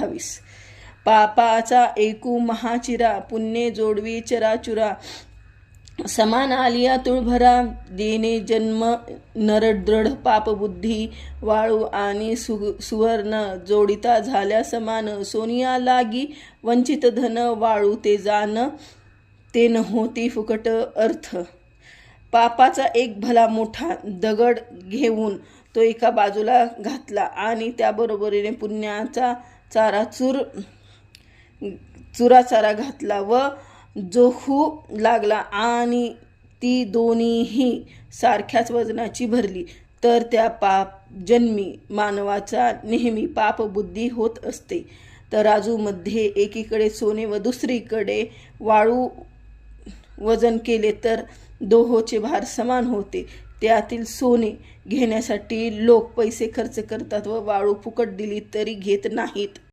28. पापाचा एकू महाचिरा, पुण्ये जोडवी चराचुरा. समान आलिया तुळभरा, देणे जन्म नरदृढ पापबुद्धी. वाळू आणि सुवर्ण जोडिता झाल्या समान, सोनिया लागी वंचित धन. वाळू ते जाण, ते न होती फुकट अर्थ. पापाचा एक भला मोठा दगड घेऊन तो एका बाजूला घातला आणि त्याबरोबरीने पुण्याचा चुराचारा घातला व जोखू लागला आणि ती दोन्हीही सारख्याच वजनाची भरली, तर त्या जन्मी मानवाचा नेहमी पापबुद्धी होत असते. तराजूमध्ये एकीकडे सोने व दुसरीकडे वाळू वजन केले तर दोहोचे भार समान होते. त्यातील सोने घेण्यासाठी लोक पैसे खर्च करतात व वाळू फुकट दिली तरी घेत नाहीत.